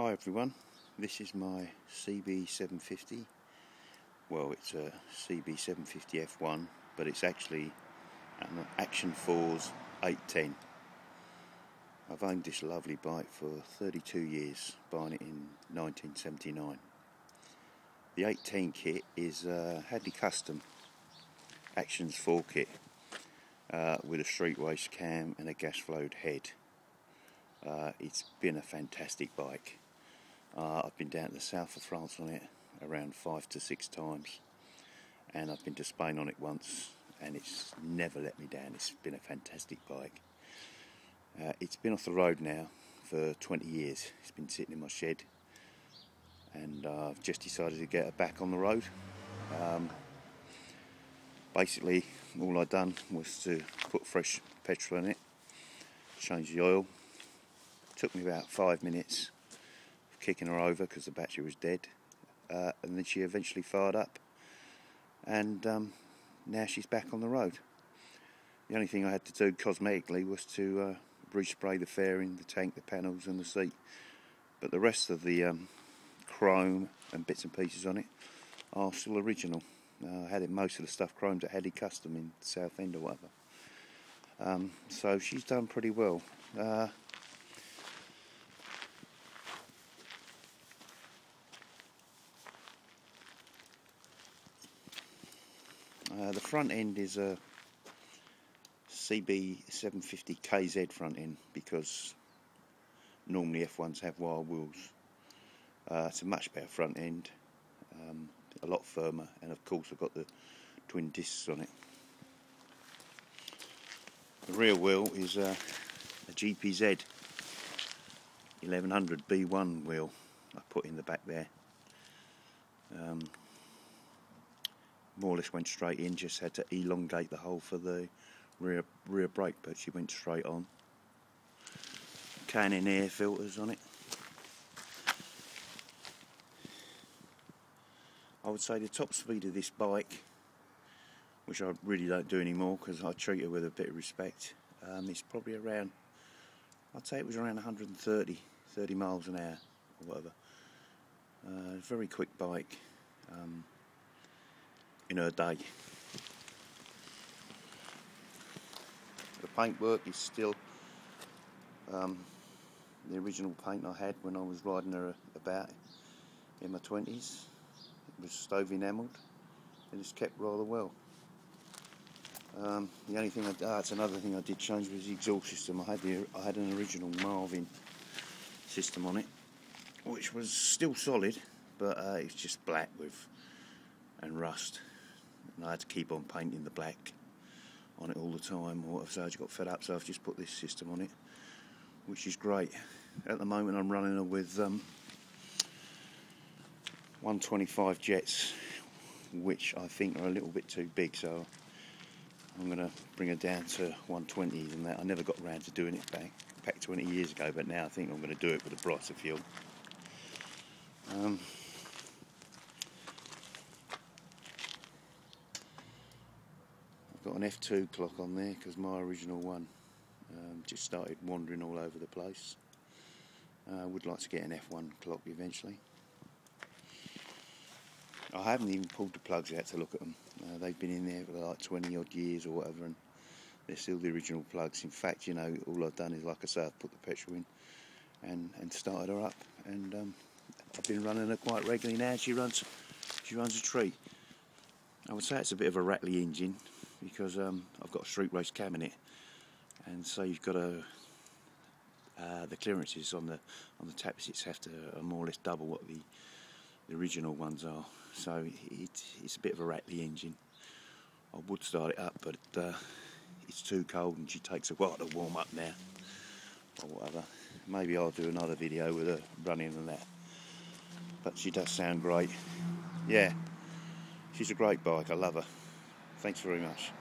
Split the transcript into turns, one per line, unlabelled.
Hi everyone, this is my CB750. Well, it's a CB750 F1, but it's actually an Action Force 810. I've owned this lovely bike for 32 years, buying it in 1979. The 810 kit is a Hadley Custom Actions 4 kit with a street race cam and a gas flowed head. It's been a fantastic bike. I've been down to the south of France on it around 5 to 6 times, and I've been to Spain on it once, and it's never let me down. It's been a fantastic bike. It's been off the road now for 20 years. It's been sitting in my shed, and I've just decided to get it back on the road. Basically, all I'd done was to put fresh petrol in it, change the oil. It took me about 5 minutes kicking her over because the battery was dead, and then she eventually fired up, and now she's back on the road. The only thing I had to do cosmetically was to respray the fairing, the tank, the panels and the seat, but the rest of the chrome and bits and pieces on it are still original. I had most of the stuff chromed at Hadley Custom in Southend or whatever, so she's done pretty well. The front end is a CB750 KZ front end, because normally F1s have wire wheels. It's a much better front end, a lot firmer, and of course I've got the twin discs on it. The rear wheel is a GPZ 1100 B1 wheel I put in the back there. More or less went straight in, just had to elongate the hole for the rear brake, but she went straight on. Canon air filters on it. I would say the top speed of this bike, which I really don't do anymore because I treat her with a bit of respect, is probably around, I'd say it was around 130 miles an hour or whatever. Very quick bike. In her day. The paintwork is still the original paint I had when I was riding her about in my 20s. It was stove enamelled, and it's kept rather well. The only thing it's another thing I did change was the exhaust system. I had an original Marvin system on it, which was still solid, but it's just black and rust. And I had to keep on painting the black on it all the time, or so I just got fed up, so I've just put this system on it, which is great. At the moment I'm running her with 125 jets, which I think are a little bit too big, so I'm going to bring her down to 120s and that. I never got around to doing it back 20 years ago, but now I think I'm going to do it with a brighter fuel. Got an F2 clock on there because my original one just started wandering all over the place. I would like to get an F1 clock eventually. I haven't even pulled the plugs out to look at them. They've been in there for like 20 odd years or whatever, and they're still the original plugs. In fact, you know, all I've done is, like I say, I've put the petrol in and started her up, and I've been running her quite regularly now. She runs a treat. I would say it's a bit of a rattly engine, because I've got a street race cam in it, and so you've got the clearances on the tappets have to more or less double what the original ones are. So it's a bit of a rattly engine. I would start it up, but it's too cold and she takes a while to warm up now, or whatever. Maybe I'll do another video with her running and that. But she does sound great. Yeah, she's a great bike. I love her. Thanks very much.